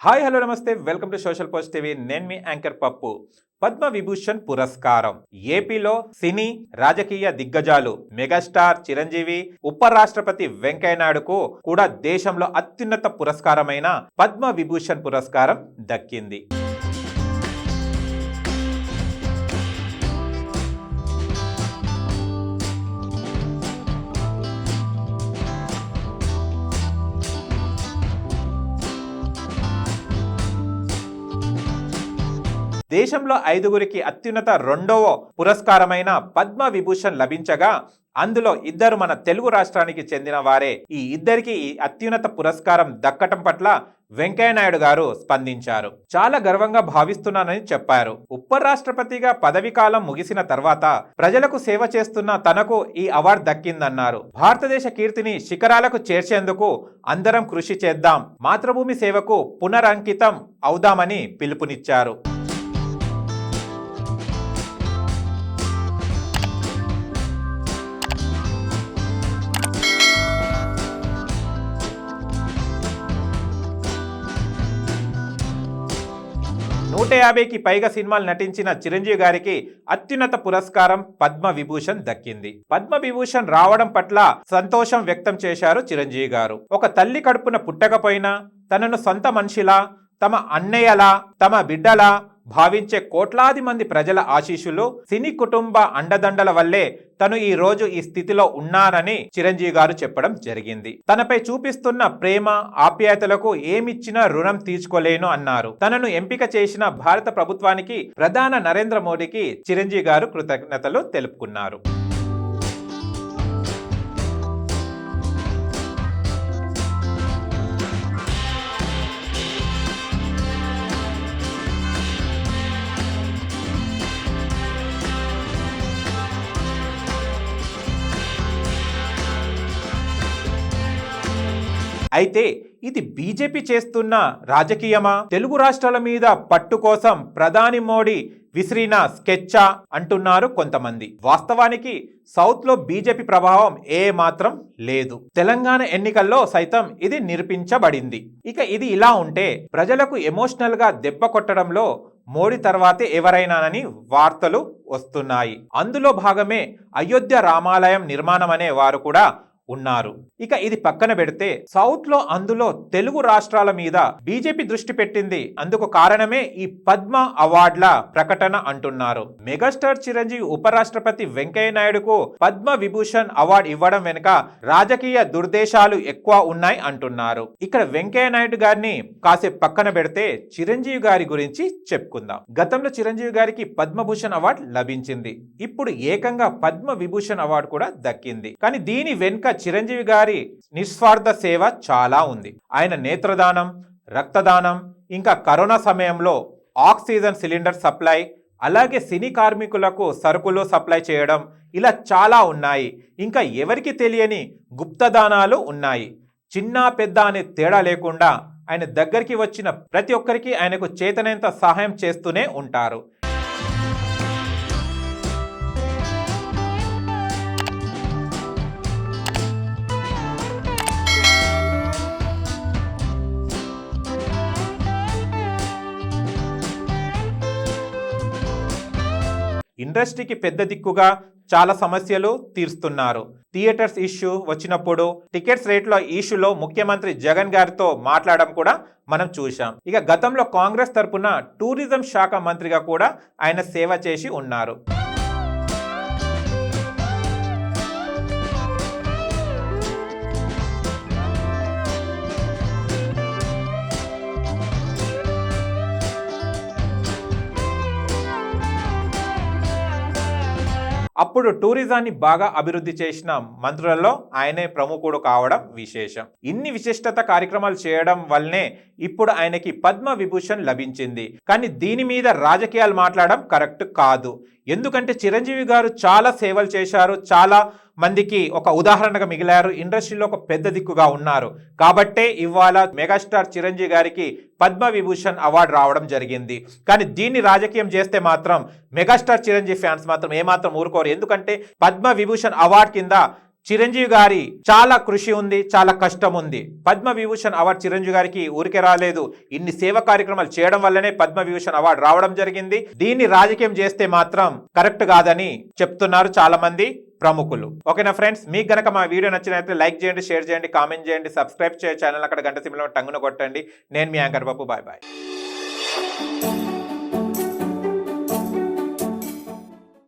Hi hello నమస్తే welcome to social post TV. నేను మీ యాంకర్ పప్పు. పద్మ విభూషణ్ పురస్కారం ఏపీలో సినీ రాజకీయ దిగ్గజాలు మెగాస్టార్ చిరంజీవి, ఉపరాష్ట్రపతి వెంకయ్యనాయుడుకు కూడా దేశంలో అత్యున్నత పురస్కారమైన పద్మ విభూషణ్ పురస్కారం దక్కింది. దేశంలో 5గురికి అత్యున్నత రెండవ పురస్కారమైన పద్మ విభూషణ్ లభించగా అందులో ఇద్దరు మన తెలుగు రాష్ట్రానికి చెందిన వారే. ఈ ఇద్దరికి ఈ అత్యున్నత పురస్కారం దక్కటం పట్ల వెంకయ్యనాయుడు గారు స్పందించారు. చాలా గర్వంగా భావిస్తున్నానని చెప్పారు. ఉపరాష్ట్రపతిగా పదవి కాలం ముగిసిన తర్వాత ప్రజలకు సేవ చేస్తున్న తనకు ఈ అవార్డు దక్కిందన్నారు. భారతదేశ కీర్తిని శిఖరాలకు చేర్చేందుకు అందరం కృషి చేద్దాం, మాతృభూమి సేవకు పునరంకితం అవుదామని పిలుపునిచ్చారు. నూట 150కి పైగా సినిమాలు నటించిన చిరంజీవి గారికి అత్యున్నత పురస్కారం పద్మ విభూషణ్ దక్కింది. పద్మ విభూషణ్ రావడం పట్ల సంతోషం వ్యక్తం చేశారు చిరంజీవి గారు. ఒక తల్లి కడుపున పుట్టకపోయినా తనను సొంత మనిషిలా, తమ అన్నయ్యలా, తమ బిడ్డలా భావించే కోట్లాది మంది ప్రజల ఆశీస్సులు, సినీ కుటుంబ అండదండల వల్లే తను ఈ రోజు ఈ స్థితిలో ఉన్నారని చిరంజీవి గారు చెప్పడం జరిగింది. తనపై చూపిస్తున్న ప్రేమ ఆప్యాయతలకు ఏమిచ్చినా రుణం తీర్చుకోలేను అన్నారు. తనను ఎంపిక చేసిన భారత ప్రభుత్వానికి, ప్రధాని నరేంద్ర మోడీకి చిరంజీవి గారు కృతజ్ఞతలు తెలుపుకున్నారు. అయితే ఇది బీజేపీ చేస్తున్న రాజకీయమా, తెలుగు రాష్ట్రాల మీద పట్టు కోసం ప్రధాని మోడీ విసిరిన స్కెచ్చా అంటున్నారు కొంతమంది. వాస్తవానికి సౌత్ లో బీజేపీ ప్రభావం ఏ మాత్రం లేదు. తెలంగాణ ఎన్నికల్లో సైతం ఇది నిరూపించబడింది. ఇక ఇది ఇలా ఉంటే ప్రజలకు ఎమోషనల్ గా దెబ్బ కొట్టడంలో మోడీ తర్వాతే ఎవరైనానని వార్తలు వస్తున్నాయి. అందులో భాగమే అయోధ్య రామాలయం నిర్మాణం అనే వారు కూడా ఉన్నారు. ఇక ఇది పక్కన పెడితే సౌత్ లో అందులో తెలుగు రాష్ట్రాల మీద బీజేపీ దృష్టి పెట్టింది. అందుకు కారణమే ఈ పద్మ అవార్డుల ప్రకటన అంటున్నారు. మెగాస్టార్ చిరంజీవి ఉపరాష్ట్రపతి వెంకయ్య నాయుడుకు పద్మ విభూషణ్ అవార్డు ఇవ్వడం వెనుక రాజకీయ దుర్దేశాలు ఎక్కువ ఉన్నాయి అంటున్నారు. ఇక్కడ వెంకయ్య నాయుడు గారిని కాసేపు పక్కన పెడితే చిరంజీవి గారి గురించి చెప్పుకుందాం. గతంలో చిరంజీవి గారికి పద్మభూషణ్ అవార్డు లభించింది. ఇప్పుడు ఏకంగా పద్మ విభూషణ్ అవార్డు కూడా దక్కింది. కానీ దీని వెనుక చిరంజీవి గారి నిస్వార్థ సేవ చాలా ఉంది. ఆయన నేత్రదానం, రక్తదానం, ఇంకా కరోనా సమయంలో ఆక్సిజన్ సిలిండర్ సప్లై, అలాగే సినీ కార్మికులకు సరుకులు సప్లై చేయడం, ఇలా చాలా ఉన్నాయి. ఇంకా ఎవరికి తెలియని గుప్తదానాలు ఉన్నాయి. చిన్న పెద్ద అనే తేడా లేకుండా ఆయన దగ్గరికి వచ్చిన ప్రతి ఒక్కరికి ఆయనకు చేతనైనంత సహాయం చేస్తూనే ఉంటారు. ఇండస్ట్రీకి పెద్ద దిక్కుగా చాలా సమస్యలు తీరుస్తున్నారు. థియేటర్స్ ఇష్యూ వచ్చినప్పుడు టికెట్స్ రేట్ల ఇష్యూలో ముఖ్యమంత్రి జగన్ గారితో మాట్లాడడం కూడా మనం చూసాం. ఇక గతంలో కాంగ్రెస్ తరపున టూరిజం శాఖ మంత్రిగా కూడా ఆయన సేవ చేసి ఉన్నారు. అప్పుడు టూరిజాన్ని బాగా అభివృద్ధి చేసిన మంత్రులలో ఆయనే ప్రముఖుడు కావడం విశేషం. ఇన్ని విశిష్టత కార్యక్రమాలు చేయడం వల్లనే ఇప్పుడు ఆయనకి పద్మ విభూషణ్ లభించింది. కానీ దీని మీద రాజకీయాలు మాట్లాడడం కరెక్ట్ కాదు. ఎందుకంటే చిరంజీవి గారు చాలా సేవలు చేశారు, చాలా మందికి ఒక ఉదాహరణగా మిగిలారు, ఇండస్ట్రీలో ఒక పెద్ద దిక్కుగా ఉన్నారు. కాబట్టే ఇవాళ మెగాస్టార్ చిరంజీవి గారికి పద్మ విభూషణ్ అవార్డు రావడం జరిగింది. కానీ దీన్ని రాజకీయం చేస్తే మాత్రం మెగాస్టార్ చిరంజీవి ఫ్యాన్స్ మాత్రం ఏమాత్రం ఊరుకోరు. ఎందుకంటే పద్మ విభూషణ్ అవార్డు కింద చిరంజీవి గారి చాలా కృషి ఉంది, చాలా కష్టం ఉంది. పద్మ విభూషణ్ అవార్డు చిరంజీవి గారికి ఊరికే రాలేదు. ఇన్ని సేవా కార్యక్రమాలు చేయడం వల్లనే పద్మ విభూషణ్ అవార్డు రావడం జరిగింది. దీన్ని రాజకీయం చేస్తే మాత్రం కరెక్ట్ కాదని చెప్తున్నారు చాలా మంది ప్రముఖులు. ఓకేనా ఫ్రెండ్స్, మీకు గనక మా వీడియో నచ్చినట్లయితే లైక్ చేయండి, షేర్ చేయండి, కామెంట్ చేయండి, సబ్స్క్రైబ్ చేయండి ఛానల్, అక్కడ గంట సింబల్ టంగున కొట్టండి. నేను మీ యాంకర్ బాబు. Bye bye.